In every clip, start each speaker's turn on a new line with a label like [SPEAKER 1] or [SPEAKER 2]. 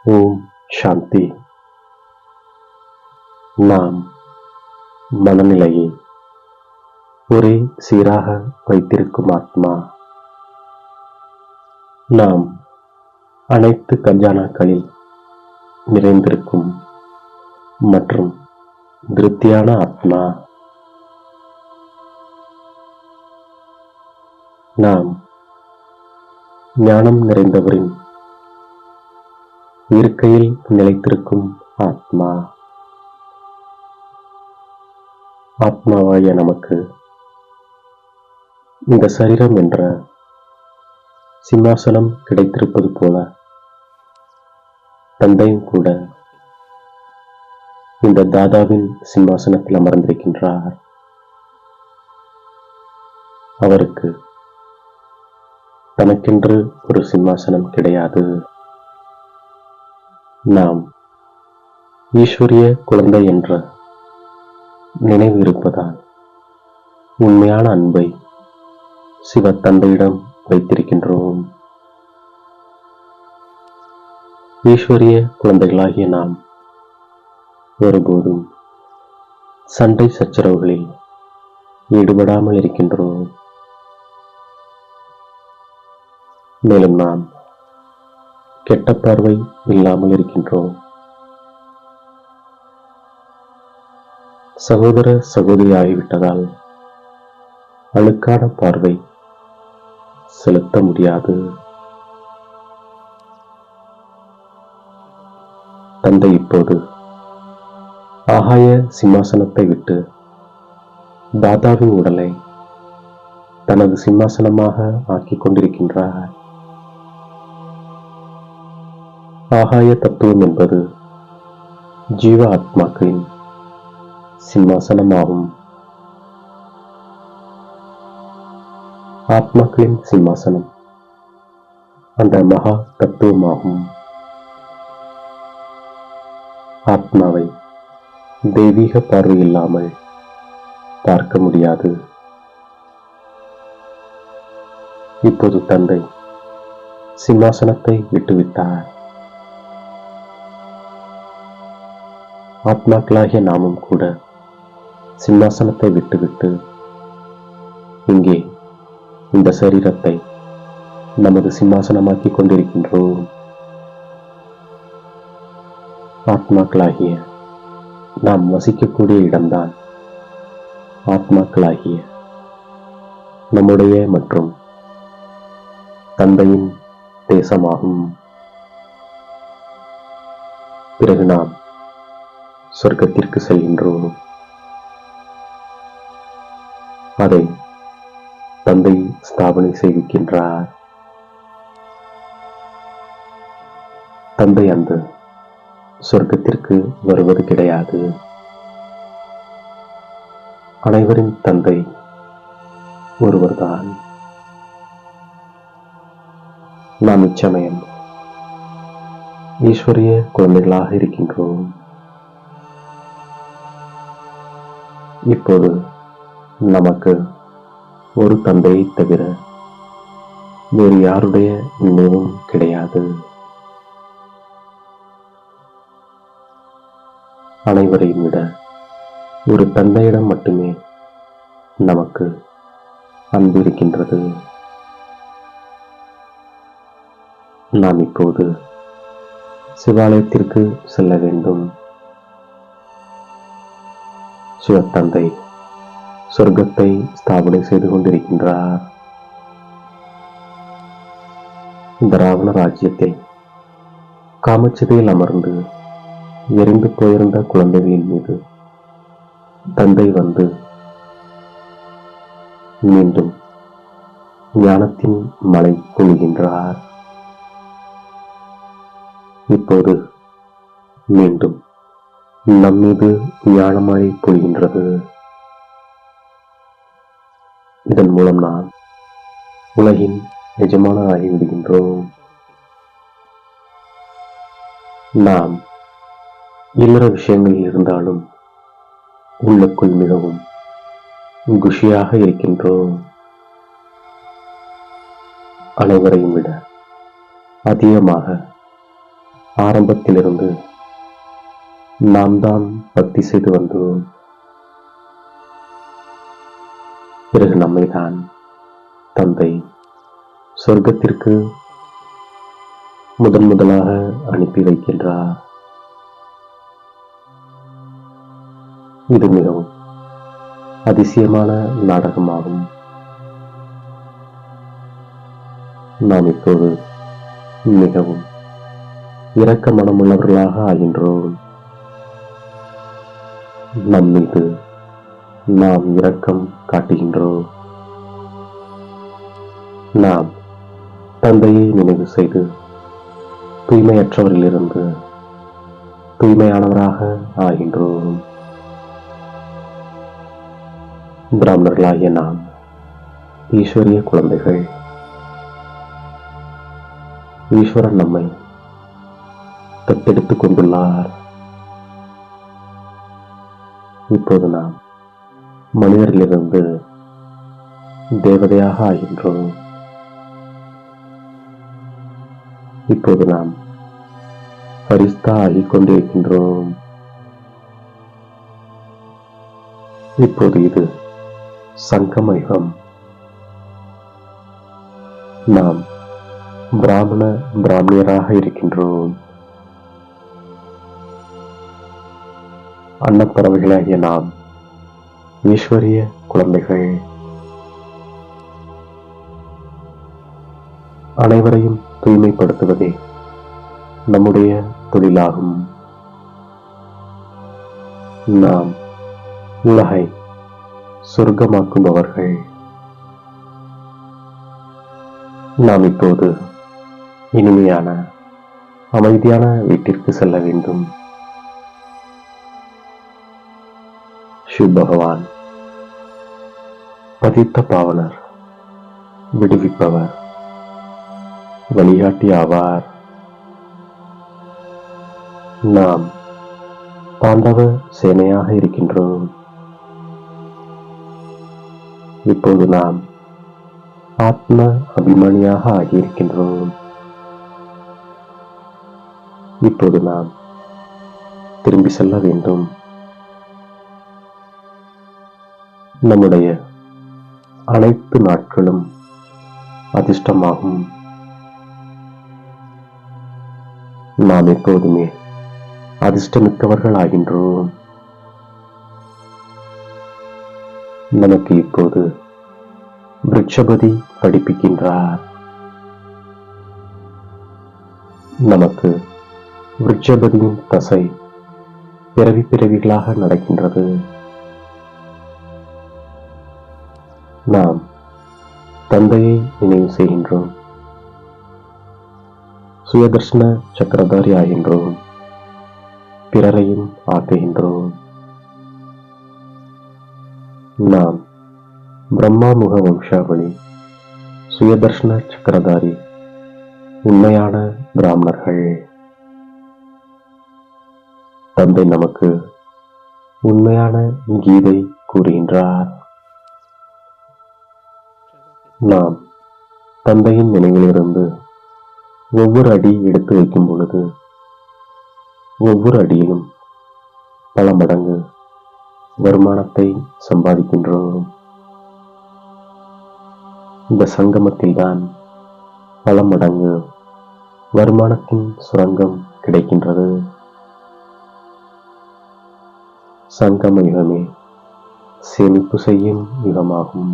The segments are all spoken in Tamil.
[SPEAKER 1] ஓம் சாந்தி. நாம் மனநிலையை ஒரே சீராக வைத்திருக்கும் ஆத்மா. நாம் அனைத்து கஞ்சானாக்களில் நிறைந்திருக்கும் மற்றும் திருப்தியான ஆத்மா. நாம் ஞானம் நிறைந்தவரின் இருக்கையில் நிலைத்திருக்கும் ஆத்மா. ஆத்மாவாகிய நமக்கு இந்த சரீரம் என்ற சிம்மாசனம் கிடைத்திருப்பது போல தந்தையும் கூட இந்த தாதாவின் சிம்மாசனத்தில் அமர்ந்திருக்கின்றார். அவருக்கு தனக்கென்று ஒரு சிம்மாசனம் கிடையாது. நாம் ஈஸ்வரிய குழந்தை என்ற நினைவு இருப்பதால் உண்மையான அன்பை சிவ தந்தையிடம் வைத்திருக்கின்றோம். ஈஸ்வரிய குழந்தைகளாகிய நாம் ஒருபோதும் சண்டை சச்சரவுகளில் ஈடுபடாமல் இருக்கின்றோம். மேலும் நாம் கெட்ட பார்வை இல்லாமல் இருக்கின்றோம். சகோதர சகோதரி ஆகிவிட்டதால் அழுக்கான பார்வை செலுத்த முடியாது. தந்தை இப்போது ஆகாய சிம்மாசனத்தை விட்டு தாதாவின் உடலை தனது சிம்மாசனமாக ஆக்கிக் கொண்டிருக்கின்றார். ஆகாய தத்துவம் என்பது ஜீவ ஆத்மாக்களின் சிம்மாசனமாகும். ஆத்மாக்களின் சிம்மாசனம் அந்த மகா தத்துவமாகும். ஆத்மாவை தெய்வீக பார்வை இல்லாமல் பார்க்க முடியாது. இப்போது தந்தை சிம்மாசனத்தை விட்டுவிட்டார். ஆத்மாக்களாகிய நாமும் கூட சிம்மாசனத்தை விட்டுவிட்டு இங்கே இந்த சரீரத்தை நமது சிம்மாசனமாக்கிக் கொண்டிருக்கின்றோம். ஆத்மாக்களாகிய நாம் வசிக்கக்கூடிய இடம்தான் ஆத்மாக்களாகிய நம்முடைய மற்றும் தந்தையின் தேசமாகும். பிறகு நாம் சொர்க்கத்திற்கு செல்கின்றோம். அதை தந்தை ஸ்தாபனை செய்கின்றார். தந்தை அந்த சொர்க்கத்திற்கு வருவது கிடையாது. அனைவரின் தந்தை ஒருவர்தான். நாம் இச்சமயம் ஈஸ்வரிய குழந்தைகளாக இருக்கின்றோம். இப்போது நமக்கு ஒரு தந்தையை தவிர வேறு யாருடைய நினைவும் கிடையாது. அனைவரையும் விட ஒரு தந்தையிடம் மட்டுமே நமக்கு அன்பு இருக்கின்றது. நாம் இப்போது சிவாலயத்திற்கு செல்ல வேண்டும். சிவத்தந்தை சொர்க்கத்தை ஸ்தாபனை செய்து கொண்டிருக்கின்றார். இந்த ராவண ராஜ்யத்தில் காமச்சிதையில் அமர்ந்து எரிந்து போயிருந்த குழந்தைகளின் மீது தந்தை வந்து மீண்டும் ஞானத்தின் மழை பொழிகின்றார். இப்போது மீண்டும் நம்மீது ஞானமழை பொழிகின்றது. இதன் மூலம் நாம் உலகின் எஜமானராகி விடுகின்றோம். நாம் இல்லற விஷயங்களில் இருந்தாலும் உள்ளுக்குள் மிகவும் குஷியாக இருக்கின்றோம். அனைவரையும் விட அதிகமாக ஆரம்பத்திலிருந்து நாம் தான் பக்தி செய்து வந்தோம். பிறகு நம்மைதான் தந்தை சொர்க்கத்திற்கு முதலாக அனுப்பி வைக்கின்றார். இது மிகவும் அதிசயமான நாடகமாகும். நாம் இப்போது மிகவும் இரக்க மனமுள்ளவர்களாக ஆகின்றோம். நம் மீது நாம் இரக்கம் காட்டுகின்றோம். நாம் தந்தையை நினைவு செய்து தூய்மையற்றவரிலிருந்து தூய்மையானவராக ஆகின்றோம். பிராமணர்களாகிய நாம் ஈஸ்வரிய குழந்தைகள். ஈஸ்வரன் நம்மை தத்தெடுத்துக் கொண்டுள்ளார். இப்போது நாம் மனிதரிலிருந்து தேவதையாக ஆகின்றோம். இப்போது நாம் பரிஸ்தா ஆகிக் கொண்டிருக்கின்றோம். இப்போது இது சங்கமயுகம். நாம் பிராமணியராக இருக்கின்றோம். அன்னப்பறவைகளாகிய நாம் ஈஸ்வரிய குழந்தைகள். அனைவரையும் தூய்மைப்படுத்துவதே நம்முடைய தொழிலாகும். நாம் உலகை சொர்க்கமாக்குபவர்கள். நாம் இப்போது இனிமையான அமைதியான வீட்டிற்கு செல்ல வேண்டும். சிவ பகவான் பதித்த பாவனர், விடுவிப்பவர், வழிகாட்டி ஆவார். நாம் பாண்டவ சேனையாக இருக்கின்றோம். இப்போது நாம் ஆத்ம அபிமானியாக ஆகியிருக்கின்றோம். இப்போது நாம் திரும்பி செல்ல வேண்டும். நம்முடைய அனைத்து நாட்களும் அதிர்ஷ்டமாகும். நாம் எப்போதுமே அதிர்ஷ்டமிக்கவர்கள் ஆகின்றோம். நமக்கு இப்போது விருட்சபதி படிப்பிக்கின்றார். நமக்கு விருட்சபதியின் தசை பிறவிகளாக நடக்கின்றது. நாம் தந்தையை நினைவு செய்கின்றோம். சுயதர்ஷன சக்கரதாரி ஆகின்றோம். பிறரையும் ஆக்குகின்றோம். நாம் பிரம்மா முக வம்சாவளி, சுயதர்ஷன சக்கரதாரி, உண்மையான பிராமணர்கள். தந்தை நமக்கு உண்மையான கீதை கூறுகின்றார். நாம் தந்தையின் நினைவிலிருந்து ஒவ்வொரு அடி எடுத்து வைக்கும் பொழுது ஒவ்வொரு அடியிலும் பல மடங்கு வருமானத்தை சம்பாதிக்கின்றோம். இந்த சங்கமத்தில் தான் பல மடங்கு வருமானத்தின் சுரங்கம் கிடைக்கின்றது. சங்கம யுகமே சேமிப்பு செய்யும் யுகமாகும்.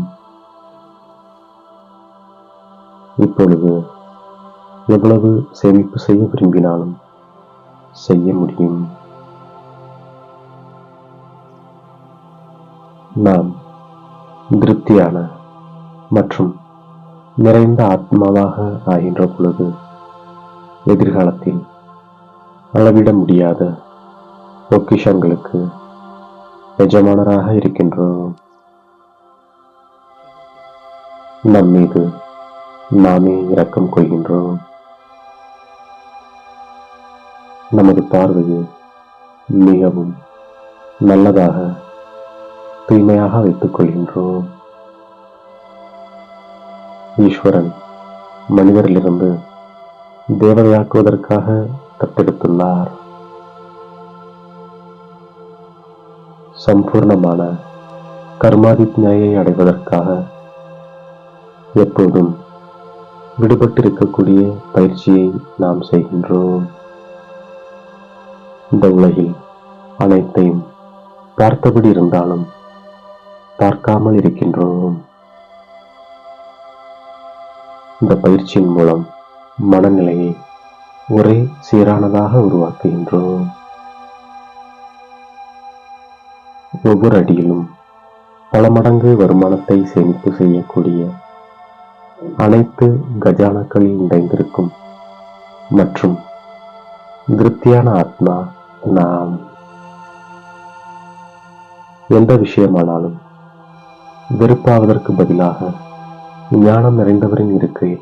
[SPEAKER 1] இப்பொழுது எவ்வளவு சேமிப்பு செய்ய விரும்பினாலும் செய்ய முடியும். நாம் திருப்தியான மற்றும் நிறைந்த ஆத்மாவாக ஆகின்ற பொழுது எதிர்காலத்தில் அளவிட முடியாத பொக்கிஷங்களுக்கு எஜமானராக இருக்கின்றோம். நம் மீது நாமே இரக்கம் கொள்கின்றோம். நமது பார்வையை மிகவும் நல்லதாக தூய்மையாக வைத்துக் கொள்கின்றோம். ஈஸ்வரன் மனிதரிலிருந்து தேவதையாக்குவதற்காக தத்தெடுத்துள்ளார். சம்பூர்ணமான கர்மாதிஜ்ஞையை அடைவதற்காக எப்போதும் விடுபட்டிருக்கக்கூடிய பயிற்சியை நாம் செய்கின்றோம். இந்த உலகில் அனைத்தையும் பார்த்தபடி இருந்தாலும் பார்க்காமல் இருக்கின்றோம். இந்த பயிற்சியின் மூலம் மனநிலையை ஒரே சீரானதாக உருவாக்குகின்றோம். ஒவ்வொரு அடியிலும் பல மடங்கு வருமானத்தை சேமிப்பு செய்யக்கூடிய அனைத்து கஜானாக்களில் நிறைந்திருக்கும் மற்றும் திருப்தியான ஆத்மா நாம். எந்த விஷயமானாலும் வெறுப்பாவதற்கு பதிலாக ஞானம் நிறைந்தவரின் இருக்கை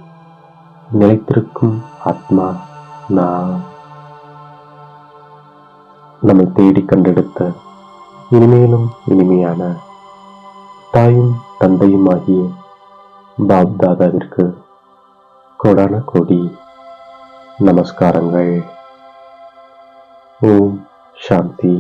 [SPEAKER 1] நிலைத்திருக்கும் ஆத்மா நாம். நம்மை தேடி கண்டெடுத்த இனிமேலும் இனிமையான தாயும் தந்தையும் ஆகிய பாப் தாதாவிற்கு கோடான கோடி நமஸ்காரங்கள். ஓம் சாந்தி.